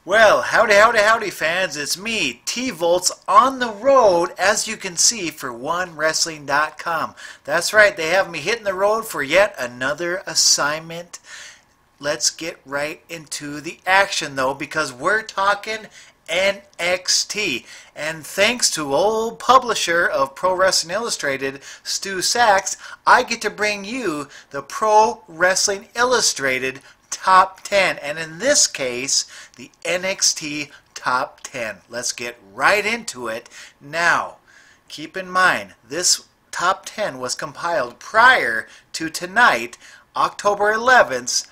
Well, howdy, howdy, howdy, fans. It's me, T Voeltz, on the road, as you can see, for OneWrestling.com. That's right, they have me hitting the road for yet another assignment. Let's get right into the action, though, because we're talking NXT. And thanks to old publisher of Pro Wrestling Illustrated, Stu Sachs, I get to bring you the Pro Wrestling Illustrated Top 10, and in this case, the NXT Top 10. Let's get right into it. Now, keep in mind, this Top 10 was compiled prior to tonight, October 11th,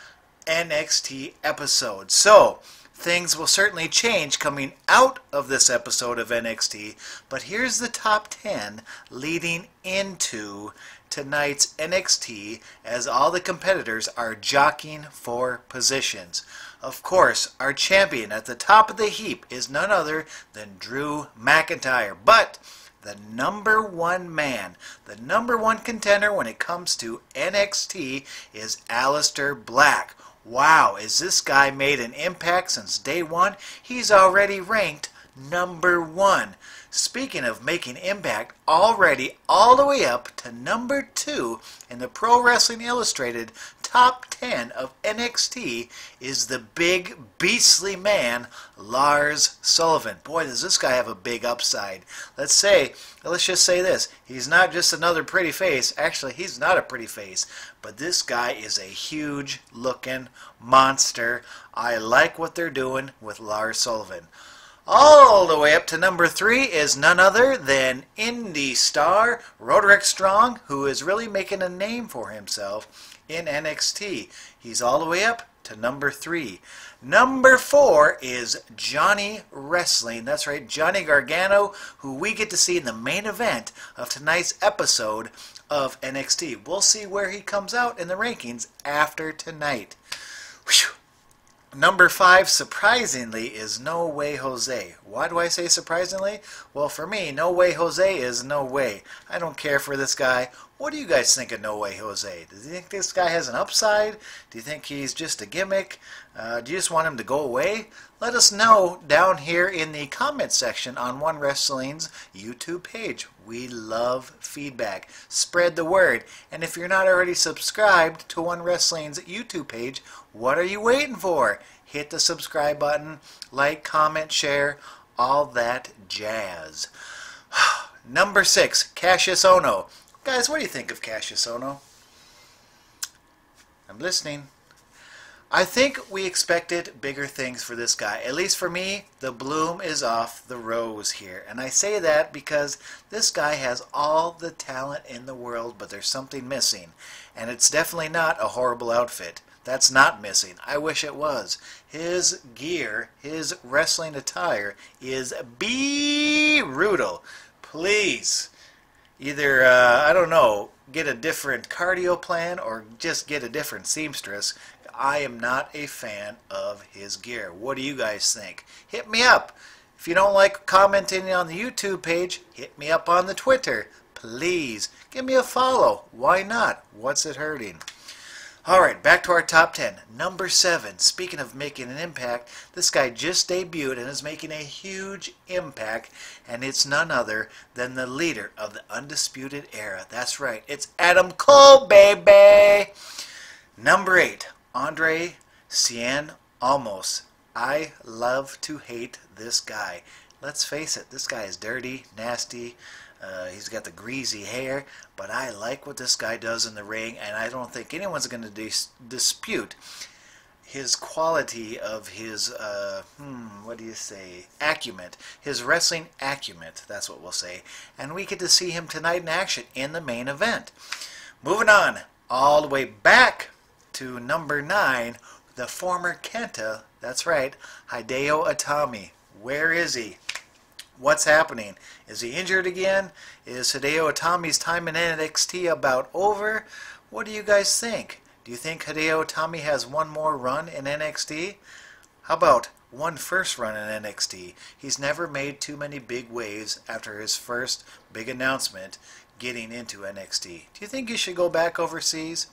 NXT episode. So, things will certainly change coming out of this episode of NXT, but here's the top 10 leading into tonight's NXT as all the competitors are jockeying for positions. Of course, our champion at the top of the heap is none other than Drew McIntyre, but the number one man, the number one contender when it comes to NXT is Aleister Black. Wow, is this guy made an impact since day one? He's already ranked number one. Speaking of making impact, already all the way up to number 2 in the Pro Wrestling Illustrated Top 10 of NXT is the big beastly man, Lars Sullivan. Boy, does this guy have a big upside. Let's just say this. He's not just another pretty face. Actually, he's not a pretty face. But this guy is a huge looking monster. I like what they're doing with Lars Sullivan. All the way up to number 3 is none other than indie star Roderick Strong, who is really making a name for himself in NXT. He's all the way up to number 3. Number 4 is Johnny Wrestling. That's right, Johnny Gargano, who we get to see in the main event of tonight's episode of NXT. We'll see where he comes out in the rankings after tonight. Whew. Number 5, surprisingly, is No Way Jose. Why do I say surprisingly? Well, for me, No Way Jose is no way. I don't care for this guy. What do you guys think of No Way Jose? Do you think this guy has an upside? Do you think he's just a gimmick? Do you just want him to go away? Let us know down here in the comment section on One Wrestling's YouTube page. We love feedback. Spread the word. And if you're not already subscribed to One Wrestling's YouTube page, what are you waiting for? Hit the subscribe button, like, comment, share, all that jazz. Number 6, Cassius Ohno. Guys, what do you think of Cassius Ohno? I'm listening. I think we expected bigger things for this guy. At least for me, the bloom is off the rose here. And I say that because this guy has all the talent in the world, but there's something missing. And it's definitely not a horrible outfit. That's not missing. I wish it was. His gear, his wrestling attire is brutal. Please, either, I don't know, get a different cardio plan or just get a different seamstress. I am not a fan of his gear. What do you guys think? Hit me up. If you don't like commenting on the YouTube page, hit me up on the Twitter. Please, give me a follow. Why not? What's it hurting? Alright, back to our top 10. Number 7, speaking of making an impact, this guy just debuted and is making a huge impact, and it's none other than the leader of the Undisputed Era. That's right, it's Adam Cole, baby! Number 8, Andrade Cien Almas. I love to hate this guy. Let's face it, this guy is dirty, nasty. He's got the greasy hair, but I like what this guy does in the ring, and I don't think anyone's going to dispute his quality of his, what do you say, acumen, his wrestling acumen, that's what we'll say, and we get to see him tonight in action in the main event. Moving on, all the way back to number 9, the former Kenta, that's right, Hideo Itami. Where is he? What's happening? Is he injured again? Is Hideo Itami's time in NXT about over? What do you guys think? Do you think Hideo Itami has one more run in NXT? How about one first run in NXT? He's never made too many big waves after his first big announcement getting into NXT. Do you think he should go back overseas?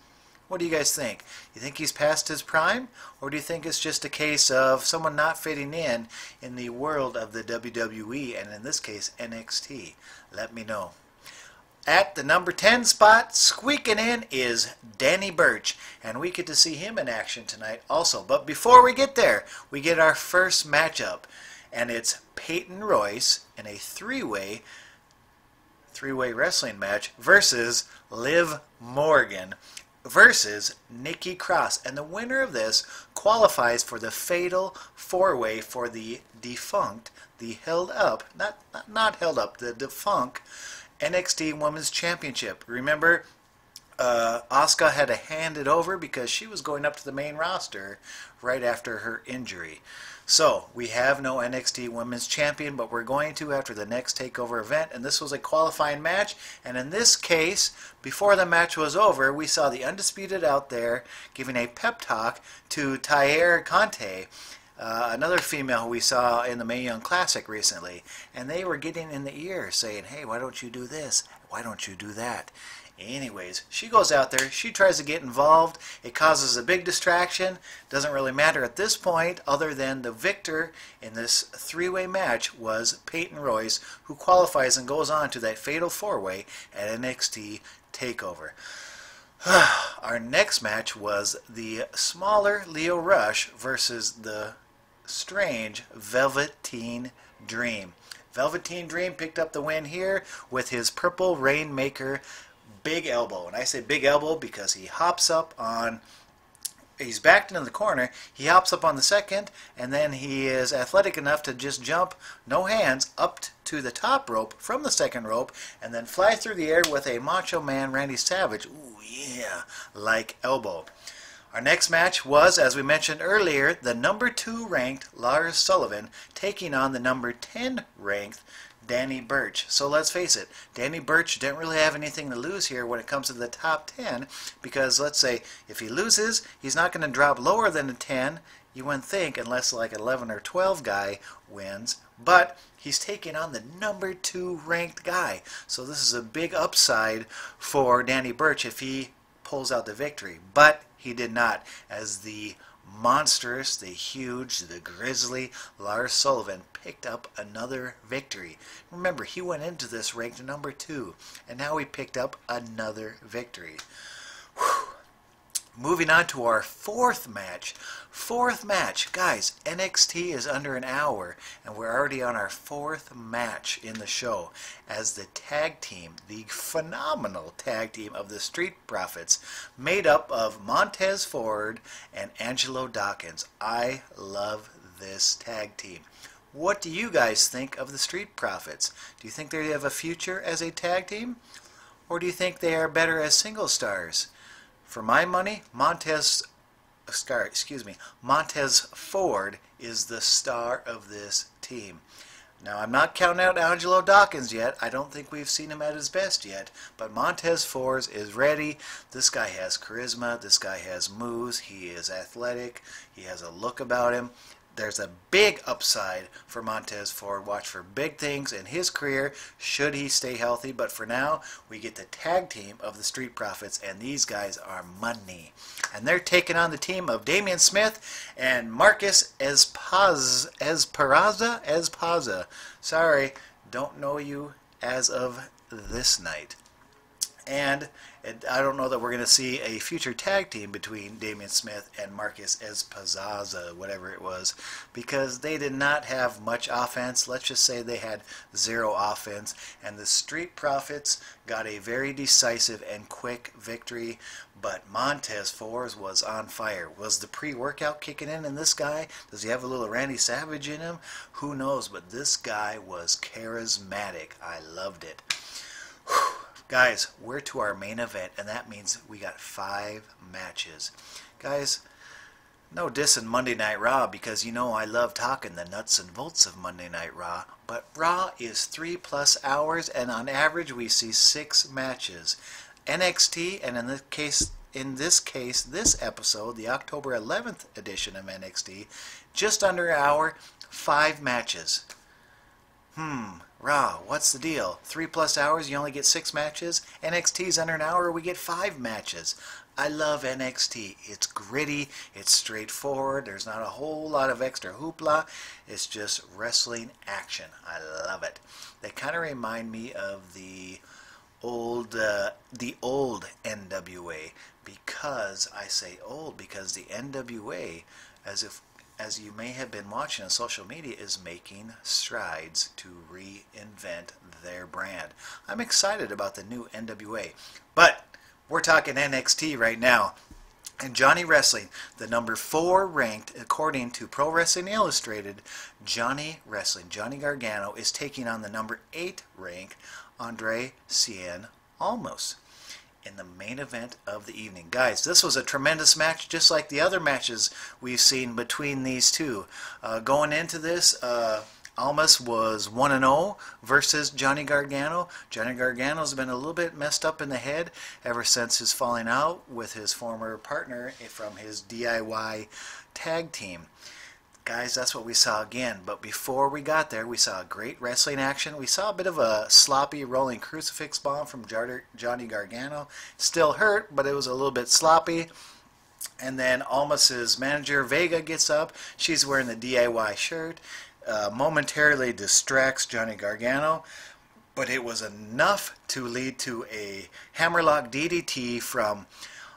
What do you guys think? You think he's past his prime? Or do you think it's just a case of someone not fitting in the world of the WWE, and in this case NXT? Let me know. At the number 10 spot, squeaking in, is Danny Burch, and we get to see him in action tonight also. But before we get there, we get our first matchup, and it's Peyton Royce in a three-way wrestling match versus Liv Morgan versus Nikki Cross, and the winner of this qualifies for the fatal four-way for the defunct, the defunct NXT Women's Championship. Remember, Asuka had to hand it over because she was going up to the main roster right after her injury. So, we have no NXT Women's Champion, but we're going to after the next TakeOver event, and this was a qualifying match, and in this case, before the match was over, we saw the Undisputed out there giving a pep talk to Taylor Conte, another female who we saw in the Mae Young Classic recently, and they were getting in the ear saying, hey, why don't you do this? Why don't you do that? Anyways, she goes out there, she tries to get involved, it causes a big distraction, doesn't really matter at this point other than the victor in this three-way match was Peyton Royce, who qualifies and goes on to that fatal four-way at NXT TakeOver. Our next match was the smaller Lio Rush versus the strange Velveteen Dream. Velveteen Dream picked up the win here with his Purple Rainmaker big elbow. And I say big elbow because he hops up on, he's backed into the corner, he hops up on the second, and then he is athletic enough to just jump, no hands, up to the top rope from the second rope, and then fly through the air with a Macho Man Randy Savage, ooh yeah, like elbow. Our next match was, as we mentioned earlier, the number 2 ranked Lars Sullivan taking on the number 10 ranked Danny Burch. So let's face it, Danny Burch didn't really have anything to lose here when it comes to the top 10, because let's say if he loses, he's not going to drop lower than a 10, you wouldn't think, unless like 11 or 12 guy wins, but he's taking on the number 2 ranked guy. So this is a big upside for Danny Burch if he pulls out the victory, but he did not, as the monstrous, the huge, the grizzly Lars Sullivan picked up another victory. Remember, he went into this ranked number 2, and now he picked up another victory. Whew. Moving on to our fourth match. Guys, NXT is under an hour, and we're already on our fourth match in the show as the tag team, the phenomenal tag team of the Street Profits, made up of Montez Ford and Angelo Dawkins. I love this tag team. What do you guys think of the Street Profits? Do you think they have a future as a tag team? Or do you think they are better as single stars? For my money, Montez Ford is the star of this team. Now, I'm not counting out Angelo Dawkins yet. I don't think we've seen him at his best yet. But Montez Ford is ready. This guy has charisma. This guy has moves. He is athletic. He has a look about him. There's a big upside for Montez Ford. Watch for big things in his career should he stay healthy. But for now, we get the tag team of the Street Profits, and these guys are money. And they're taking on the team of Damian Smith and Marcus Esparza. Sorry, don't know you as of this night. And I don't know that we're going to see a future tag team between Damian Smith and Marcus Esparza, whatever it was, because they did not have much offense. Let's just say they had 0 offense, and the Street Profits got a very decisive and quick victory, but Montez Ford was on fire. Was the pre-workout kicking in this guy? Does he have a little Randy Savage in him? Who knows, but this guy was charismatic. I loved it. Whew. Guys, we're to our main event, and that means we got 5 matches. Guys, no dissing Monday Night Raw, because you know I love talking the nuts and bolts of Monday Night Raw, but Raw is 3+ hours, and on average we see 6 matches. NXT, and in this case, this episode, the October 11th edition of NXT, just under an hour, 5 matches. Raw, what's the deal? 3+ hours, you only get 6 matches? NXT's under an hour, we get 5 matches. I love NXT. It's gritty, it's straightforward, there's not a whole lot of extra hoopla. It's just wrestling action. I love it. They kind of remind me of the old NWA. Because I say old, because the NWA, as you may have been watching on social media, is making strides to reinvent their brand. I'm excited about the new NWA, but we're talking NXT right now. And Johnny Wrestling, the number 4 ranked, according to Pro Wrestling Illustrated, Johnny Gargano is taking on the number 8 ranked Andrade Cien Almas in the main event of the evening. Guys, this was a tremendous match, just like the other matches we've seen between these two. Going into this, Almas was 1-0 versus Johnny Gargano. Johnny Gargano's been a little bit messed up in the head ever since his falling out with his former partner from his DIY tag team. Guys, that's what we saw again. But before we got there, we saw great wrestling action. We saw a bit of a sloppy rolling crucifix bomb from Johnny Gargano. Still hurt, but it was a little bit sloppy. And then Almas's manager, Vega, gets up. She's wearing the DIY shirt. Momentarily distracts Johnny Gargano. But it was enough to lead to a hammerlock DDT from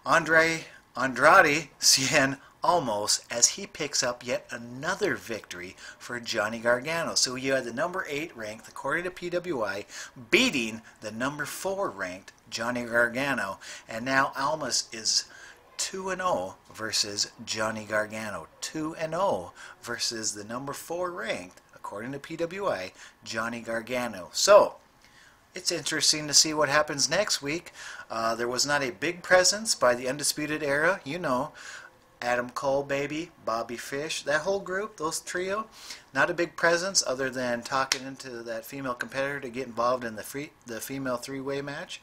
Andrade Cien Almas as he picks up yet another victory for Johnny Gargano. So you had the number 8 ranked, according to PWI, beating the number 4 ranked Johnny Gargano. And now Almas is 2-0 versus Johnny Gargano. 2-0 versus the number 4 ranked, according to PWI, Johnny Gargano. So it's interesting to see what happens next week. There was not a big presence by the Undisputed Era, you know. Adam Cole, baby, Bobby Fish, that whole group, those trio, not a big presence other than talking into that female competitor to get involved in the female 3-way match.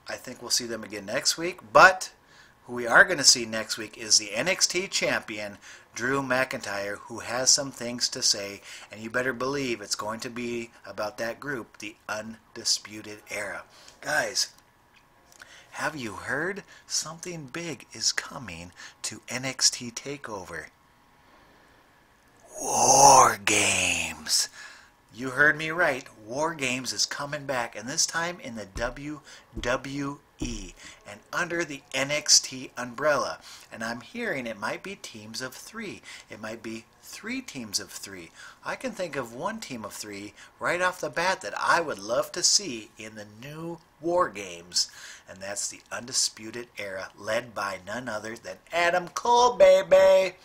I think we'll see them again next week, but who we are going to see next week is the NXT champion, Drew McIntyre, who has some things to say, and you better believe it's going to be about that group, the Undisputed Era. Guys, have you heard? Something big is coming to NXT TakeOver. War Games. You heard me right. War Games is coming back, and this time in the WWE and under the NXT umbrella. And I'm hearing it might be teams of 3. It might be 3 teams of 3. I can think of one team of 3 right off the bat that I would love to see in the new War Games, and that's the Undisputed Era, led by none other than Adam Cole, baby.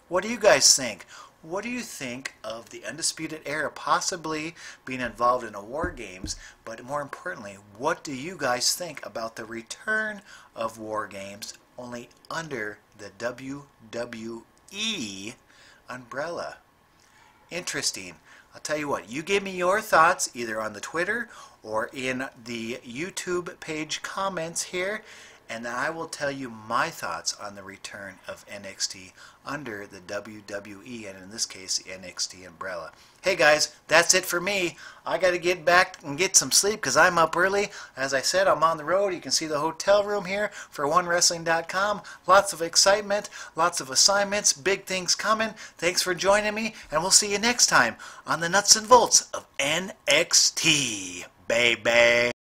What do you guys think? What do you think of the Undisputed Era possibly being involved in a War Games? But more importantly, what do you guys think about the return of War Games, only under the WWE umbrella? Interesting. I'll tell you what, you give me your thoughts either on the Twitter or in the YouTube page comments here, and I will tell you my thoughts on the return of NXT under the WWE, and in this case, the NXT umbrella. Hey guys, that's it for me. I got to get back and get some sleep because I'm up early. As I said, I'm on the road. You can see the hotel room here for OneWrestling.com. Lots of excitement, lots of assignments, big things coming. Thanks for joining me, and we'll see you next time on the Nuts and Bolts of NXT, baby.